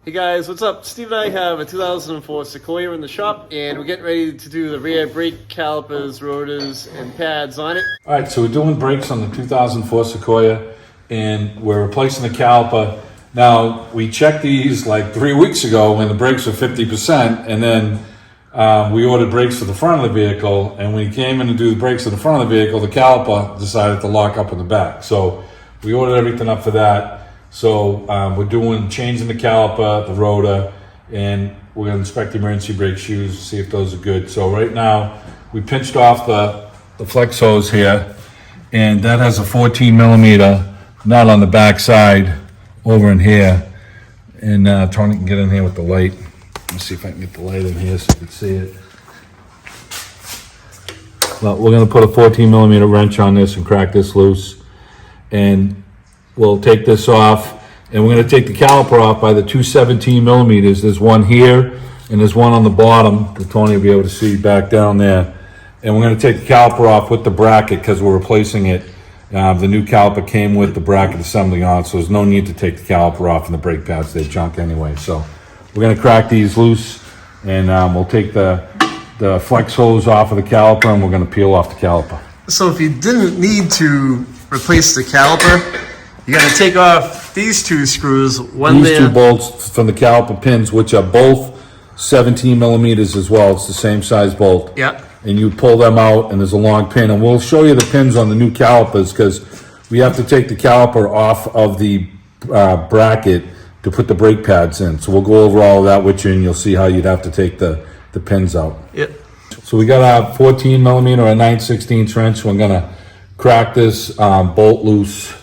Hey guys, what's up? Steve and I have a 2004 Sequoia in the shop, and we're getting ready to do the rear brake calipers, rotors, and pads on it. All right, so we're doing brakes on the 2004 Sequoia, and we're replacing the caliper. Now, we checked these like 3 weeks ago when the brakes were 50%, and then we ordered brakes for the front of the vehicle, and when we came in to do the brakes for the front of the vehicle, the caliper decided to lock up in the back. So we ordered everything up for that. So we're changing the caliper, the rotor, and we're gonna inspect the emergency brake shoes, see if those are good. So right now, we pinched off the flex hose here, and that has a 14 millimeter nut on the back side over in here. And Tony can get in here with the light. Let me see if I can get the light in here so you can see it. Well, we're gonna put a 14 millimeter wrench on this and crack this loose. And we'll take this off, and we're going to take the caliper off by the 217 millimeters. There's one here, and there's one on the bottom that Tony will be able to see back down there. And we're going to take the caliper off with the bracket because we're replacing it. The new caliper came with the bracket assembly on, so there's no need to take the caliper off and the brake pads. They're junk anyway. So we're going to crack these loose, and we'll take the flex hose off of the caliper, and we're going to peel off the caliper. So if you didn't need to replace the caliper, you got to take off these two screws. These two bolts from the caliper pins, which are both 17 millimeters as well. It's the same size bolt. Yeah. And you pull them out, and there's a long pin. And we'll show you the pins on the new calipers because we have to take the caliper off of the bracket to put the brake pads in. So we'll go over all of that with you, and you'll see how you'd have to take the pins out. Yep. So we got our 14 millimeter or 9/16 wrench. We're gonna crack this bolt loose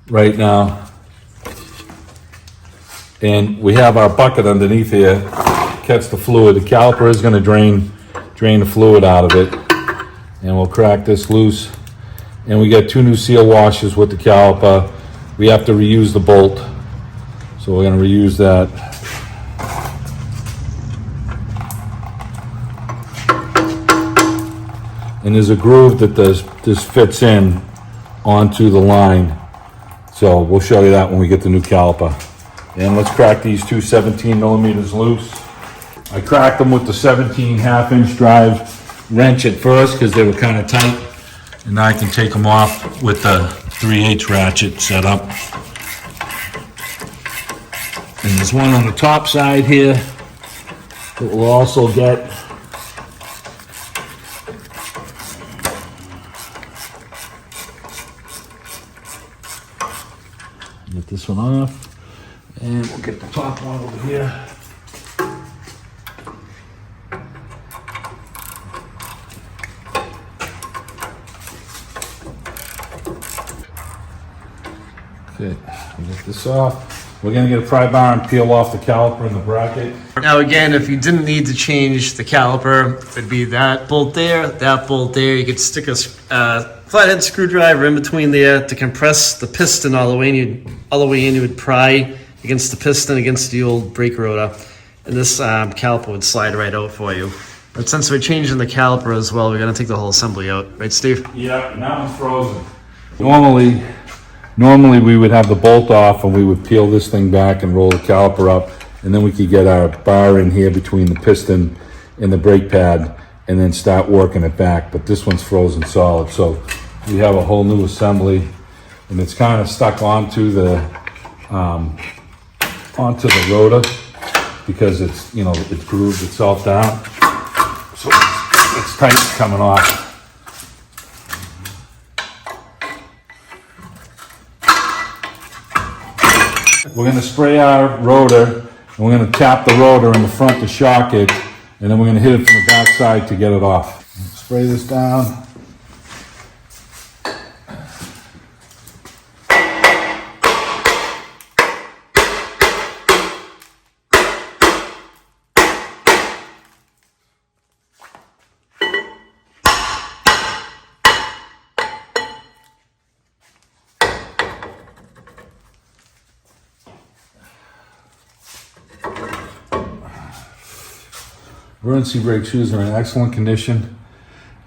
right now, and we have our bucket underneath here, catch the fluid. The caliper is going to drain the fluid out of it, and we'll crack this loose. And we got 2 new seal washers with the caliper. We have to reuse the bolt, so we're going to reuse that. And there's a groove that this fits in onto the line. So we'll show you that when we get the new caliper. And let's crack these two 17 millimeters loose. I cracked them with the 17 half-inch drive wrench at first because they were kind of tight. And now I can take them off with the 3/8 ratchet set up. And there's one on the top side here that we'll also get. Get this one off, and we'll get the top one over here. Okay, we'll get this off. We're gonna get a pry bar and peel off the caliper and the bracket. Now again, if you didn't need to change the caliper, it'd be that bolt there, that bolt there. You could stick a flathead screwdriver in between there to compress the piston all the way in. You would pry against the piston against the old brake rotor, and this caliper would slide right out for you. But since we're changing the caliper as well, we're gonna take the whole assembly out, right, Steve? Yeah, and that one's frozen. Normally we would have the bolt off and we would peel this thing back and roll the caliper up, and then we could get our bar in here between the piston and the brake pad and then start working it back. But this one's frozen solid, so we have a whole new assembly, and it's kind of stuck onto the rotor because it's it's grooved itself down, so it's tight coming off. We're going to spray our rotor, and we're going to tap the rotor in the front to shock it, and then we're going to hit it from the back side to get it off. Spray this down. Emergency brake shoes are in excellent condition.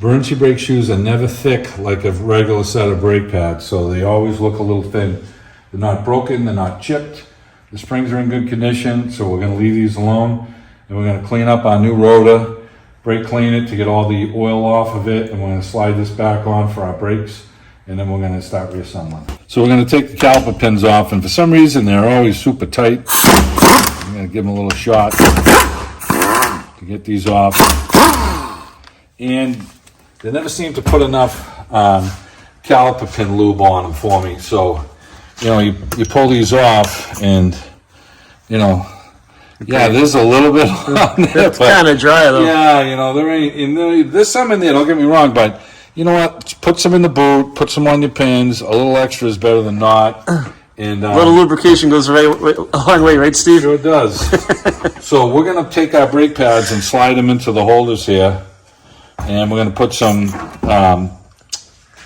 Emergency brake shoes are never thick like a regular set of brake pads, so they always look a little thin. They're not broken, they're not chipped, The springs are in good condition, so we're gonna leave these alone. And we're gonna clean up our new rotor, brake clean it to get all the oil off of it, and we're gonna slide this back on for our brakes, and then we're gonna start reassembling. So we're gonna take the caliper pins off, and for some reason they're always super tight. I'm gonna give them a little shot to get these off. And they never seem to put enough caliper pin lube on them for me. So, you know, you pull these off, and you know, yeah, there's a little bit on there. It's kind of dry though. Yeah, you know, there's some in there. Don't get me wrong, but you know what? Just put some in the boot. Put some on your pins. A little extra is better than not. And A little lubrication goes a long way, right, Steve? sure does. So we're gonna take our brake pads and slide them into the holders here, and we're gonna put some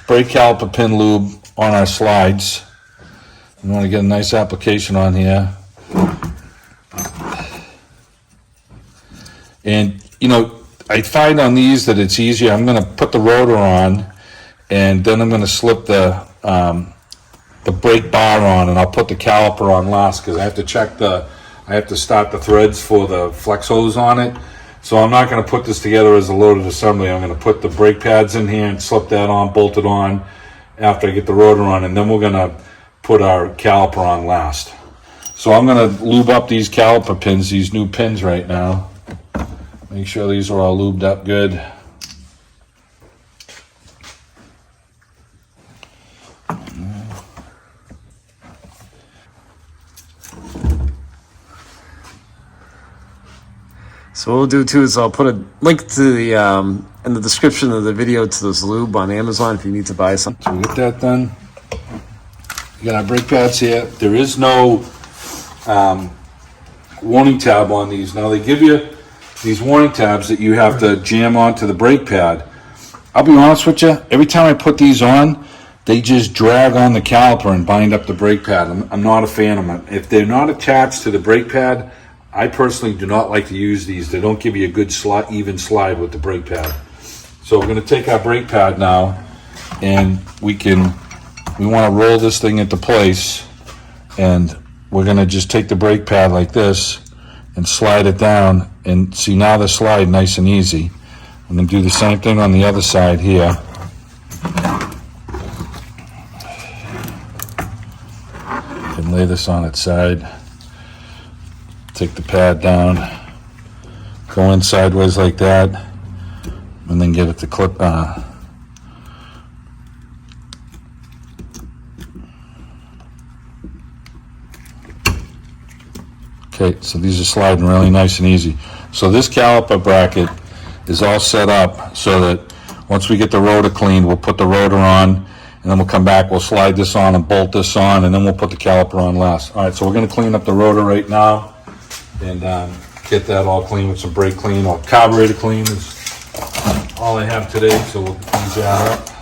brake caliper pin lube on our slides. We want to get a nice application on here. And, you know, I find on these that it's easier. I'm going to put the rotor on, and then I'm going to slip the brake bar on, and I'll put the caliper on last because I have to start the threads for the flex hose on it. So I'm not going to put this together as a loaded assembly. I'm going to put the brake pads in here and slip that on, bolt it on after I get the rotor on, and then we're going to put our caliper on last. So I'm going to lube up these caliper pins, these new pins right now. Make sure these are all lubed up good. So what we'll do too is I'll put a link to the in the description of the video to this lube on Amazon if you need to buy some. So we get that done. We got our brake pads here. There is no warning tab on these. Now they give you these warning tabs that you have to jam onto the brake pad. I'll be honest with you, every time I put these on, they just drag on the caliper and bind up the brake pad. I'm not a fan of them. If they're not attached to the brake pad, I personally do not like to use these. They don't give you a good even slide with the brake pad. So we're going to take our brake pad now, and we want to roll this thing into place, and we're going to just take the brake pad like this and slide it down, and see now the slide nice and easy. I'm going to do the same thing on the other side here. And lay this on its side. Take the pad down, go in sideways like that, and then get it to clip. Okay, so these are sliding really nice and easy. So this caliper bracket is all set up so that once we get the rotor cleaned, we'll put the rotor on, and then we'll come back, we'll slide this on and bolt this on, and then we'll put the caliper on last. All right, so we're gonna clean up the rotor right now and get that all clean with some brake clean, or carburetor clean is all I have today, so we'll use that up.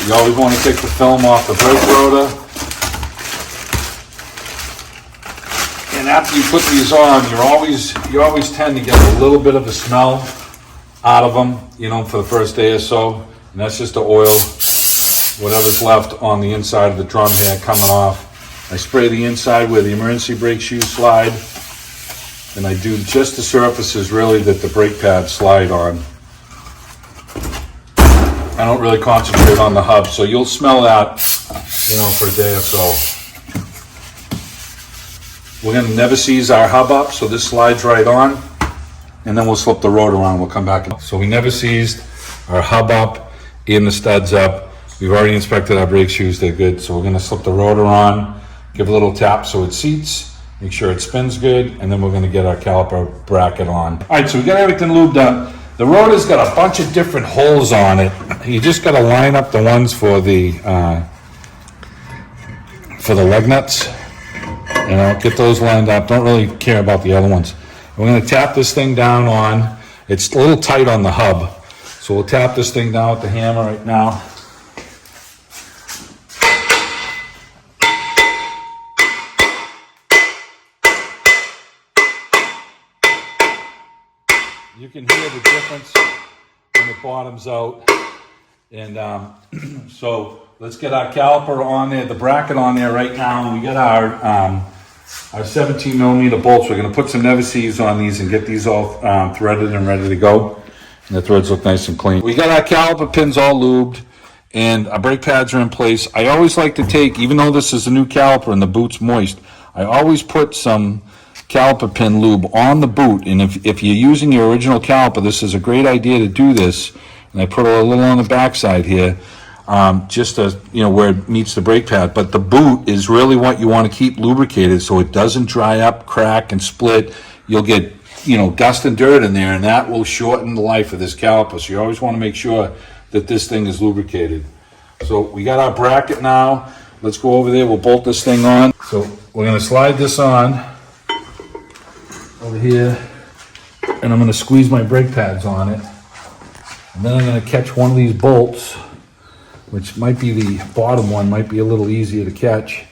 You always want to take the film off the brake rotor. And after you put these on, you always tend to get a little bit of a smell out of them, you know, for the first day or so. And that's just the oil, whatever's left on the inside of the drum here coming off. I spray the inside where the emergency brake shoes slide. And I do just the surfaces really that the brake pads slide on. I don't really concentrate on the hub, so you'll smell that, you know, for a day or so. We're going to never seize our hub up, so this slides right on, and then we'll slip the rotor on. We'll come back. So we never seized our hub up and the studs up. We've already inspected our brake shoes; they're good. So we're going to slip the rotor on, give a little tap so it seats, make sure it spins good, and then we're going to get our caliper bracket on. All right, so we got everything lubed up. The rotor's got a bunch of different holes on it. You just got to line up the ones for the leg nuts. You know, get those lined up. Don't really care about the other ones. We're going to tap this thing down on. It's a little tight on the hub, so we'll tap this thing down with the hammer right now. You can hear the difference when it bottoms out. And so let's get our caliper on there, the bracket on there right now. We got our 17 millimeter bolts. We're gonna put some never-sees on these and get these all threaded and ready to go. And the threads look nice and clean. We got our caliper pins all lubed and our brake pads are in place. I always like to take, even though this is a new caliper and the boot's moist, I always put some caliper pin lube on the boot. And if you're using your original caliper, this is a great idea to do this. And I put a little on the backside here, just to, where it meets the brake pad. But the boot is really what you want to keep lubricated so it doesn't dry up, crack, and split. You'll get, dust and dirt in there, and that will shorten the life of this caliper. So you always want to make sure that this thing is lubricated. So we got our bracket now. Let's go over there. We'll bolt this thing on. So we're going to slide this on over here, and I'm going to squeeze my brake pads on it. And then I'm going to catch one of these bolts, which might be the bottom one, might be a little easier to catch.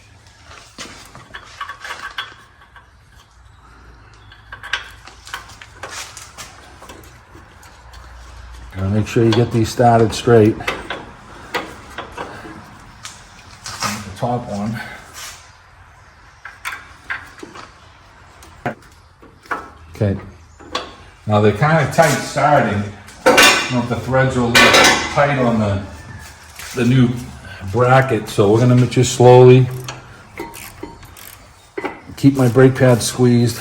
Gotta make sure you get these started straight. The top one. Okay. Now they're kind of tight starting. I don't know if the threads are a little tight on the new bracket, so we're gonna just slowly keep my brake pad squeezed.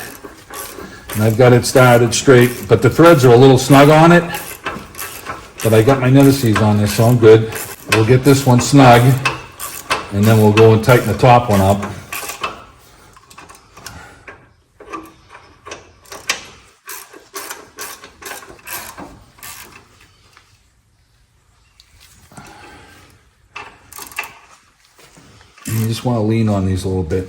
And I've got it started straight, but the threads are a little snug on it. But I got my never-sees on there, so I'm good. We'll get this one snug, and then we'll go and tighten the top one up. You just want to lean on these a little bit.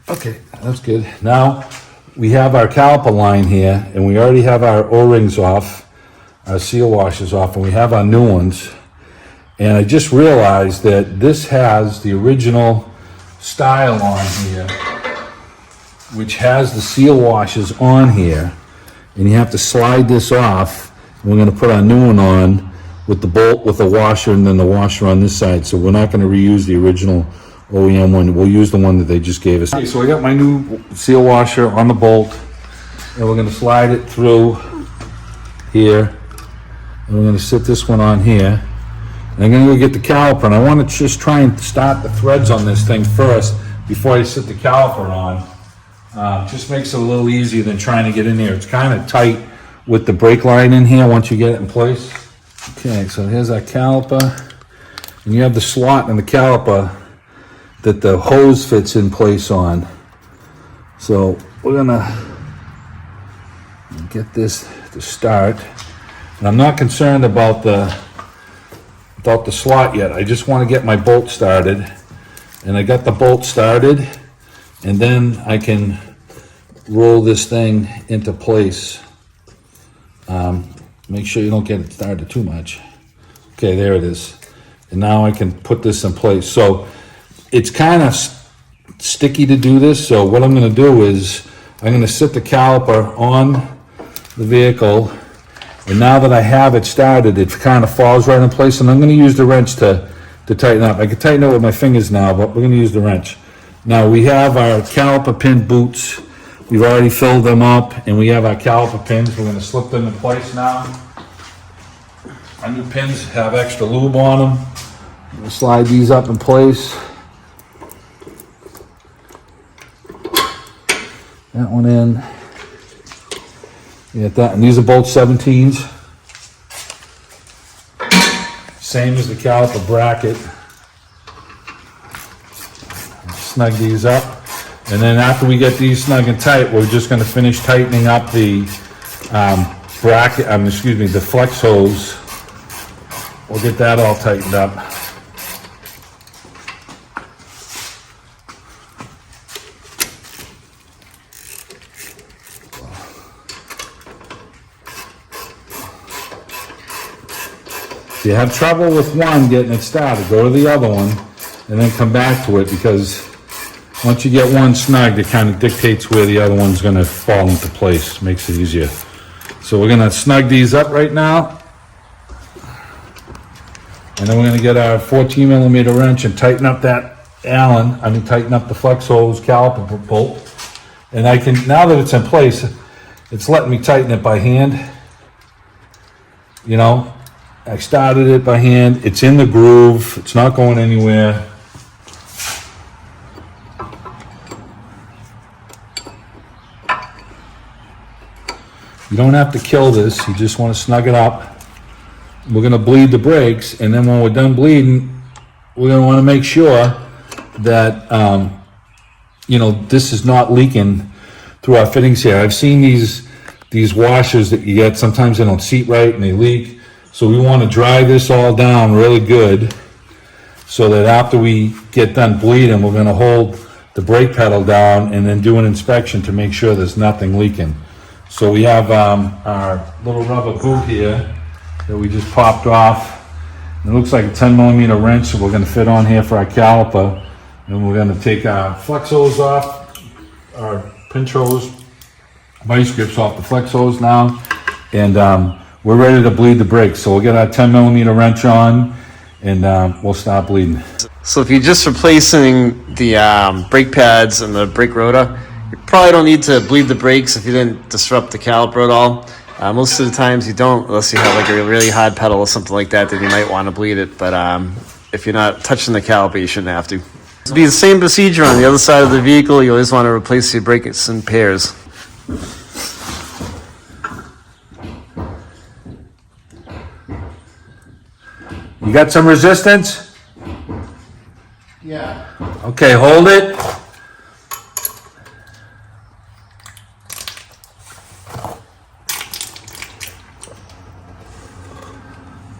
Okay, that's good. Now we have our caliper line here, and we already have our O-rings off, our seal washers off, and we have our new ones. And I just realized that this has the original style on here, which has the seal washers on here, and you have to slide this off. And we're going to put our new one on with the bolt, with the washer, and then the washer on this side. So we're not going to reuse the original OEM one. We'll use the one that they just gave us. Okay, so I got my new seal washer on the bolt, and we're going to slide it through here. And we're going to sit this one on here. And I'm going to go get the caliper, and I want to just try and start the threads on this thing first before I sit the caliper on. Just makes it a little easier than trying to get in here. It's kind of tight with the brake line in here once you get it in place. Okay, so here's our caliper. And you have the slot in the caliper that the hose fits in place on. So we're going to get this to start. And I'm not concerned about the slot yet. I just want to get my bolt started. And I got the bolt started, and then I can roll this thing into place. Make sure you don't get it started too much. Okay, there it is. And now I can put this in place. So it's kind of sticky to do this. So what I'm going to do is I'm going to sit the caliper on the vehicle. And now that I have it started, it kind of falls right in place, and I'm going to use the wrench to tighten up. I can tighten it with my fingers now, but we're going to use the wrench. Now we have our caliper pin boots. We've already filled them up, and we have our caliper pins. We're going to slip them in place now. Our new pins have extra lube on them. We'll slide these up in place. That one in. You get that, and these are both 17s. Same as the caliper bracket. Snug these up. And then after we get these snug and tight, we're just going to finish tightening up the bracket, the flex hose. We'll get that all tightened up. If you have trouble with one getting it started, go to the other one and then come back to it, because once you get one snug, it kind of dictates where the other one's going to fall into place. Makes it easier. So we're going to snug these up right now. And then we're gonna get our 14 millimeter wrench and tighten up that Allen, tighten up the flex hose caliper bolt. And I can, now that it's in place, it's letting me tighten it by hand. You know, I started it by hand, it's in the groove, it's not going anywhere. You don't have to kill this, you just want to snug it up. We're going to bleed the brakes, and then when we're done bleeding, we're going to want to make sure that, you know, this is not leaking through our fittings here. I've seen these washers that you get, sometimes they don't seat right and they leak. So we want to dry this all down really good so that after we get done bleeding, we're going to hold the brake pedal down and then do an inspection to make sure there's nothing leaking. So we have our little rubber boot here that we just popped off. It looks like a 10 millimeter wrench, so we're going to fit on here for our caliper. And we're going to take our flex hose off, our pinch hose, vice grips off the flex hose now. And we're ready to bleed the brakes. So we'll get our 10 millimeter wrench on and we'll start bleeding. So if you're just replacing the brake pads and the brake rotor, you probably don't need to bleed the brakes if you didn't disrupt the caliper at all. Most of the times you don't, unless you have like a really hard pedal or something like that, then you might want to bleed it. But if you're not touching the caliper, you shouldn't have to. It'll be the same procedure on the other side of the vehicle. You always want to replace your brakes in pairs. You got some resistance? Yeah. Okay, hold it.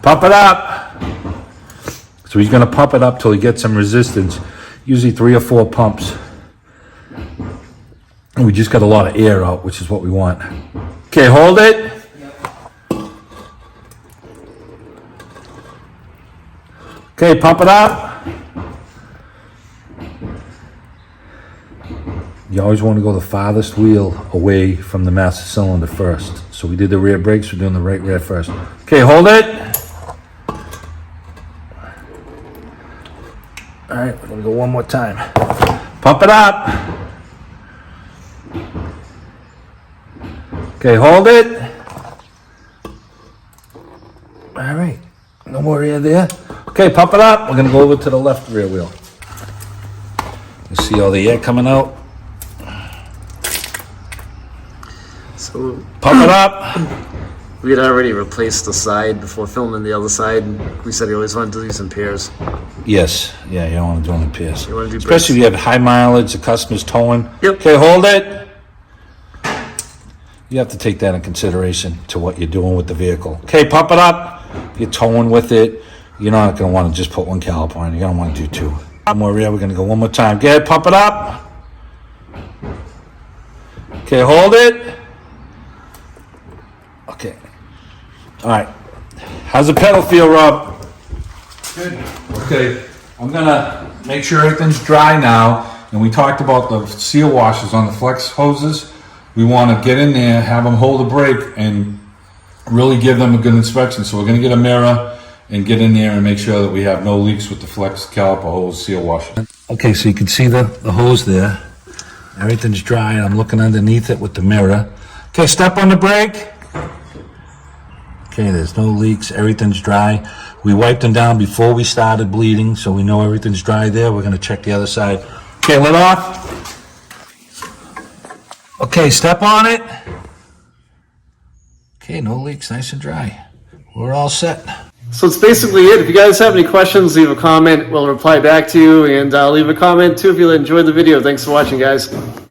Pump it up. So he's going to pump it up till he gets some resistance, usually 3 or 4 pumps. And we just got a lot of air out, which is what we want. Okay, hold it. Okay, pump it up. You always want to go the farthest wheel away from the master cylinder first. So we did the rear brakes, we're doing the right rear first. Okay, hold it. All right, we're gonna go one more time. Pump it up. Okay, hold it. All right, no more air there. Okay, pump it up. We're gonna go over to the left rear wheel. You see all the air coming out? So Pump it up. we had already replaced the side before filming the other side. We said you always want to do these in pairs. Yes, yeah, you don't want to do them in pairs. You want to do Especially if you have high mileage, the customer's towing. Yep. Okay, hold it. You have to take that in consideration to what you're doing with the vehicle. Okay, pump it up. You're towing with it. You're not going to want to just put one caliper on. You're going to want to do 2. One more rear. We're going to go one more time. Get it, pump it up. Okay, hold it. Okay. All right. How's the pedal feel, Rob? Good. Okay, I'm gonna make sure everything's dry now. And we talked about the seal washers on the flex hoses. We want to get in there, have them hold the brake, and really give them a good inspection. So we're gonna get a mirror and get in there and make sure that we have no leaks with the flex caliper hose seal washer. Okay, so you can see the hose there. Everything's dry, and I'm looking underneath it with the mirror. Okay, step on the brake. Okay, there's no leaks, everything's dry. We wiped them down before we started bleeding, so we know everything's dry there. We're gonna check the other side. Okay, lid off. Okay, step on it. Okay, no leaks, nice and dry. We're all set. So that's basically it. If you guys have any questions, leave a comment. We'll reply back to you, and leave a comment too if you enjoyed the video. Thanks for watching, guys.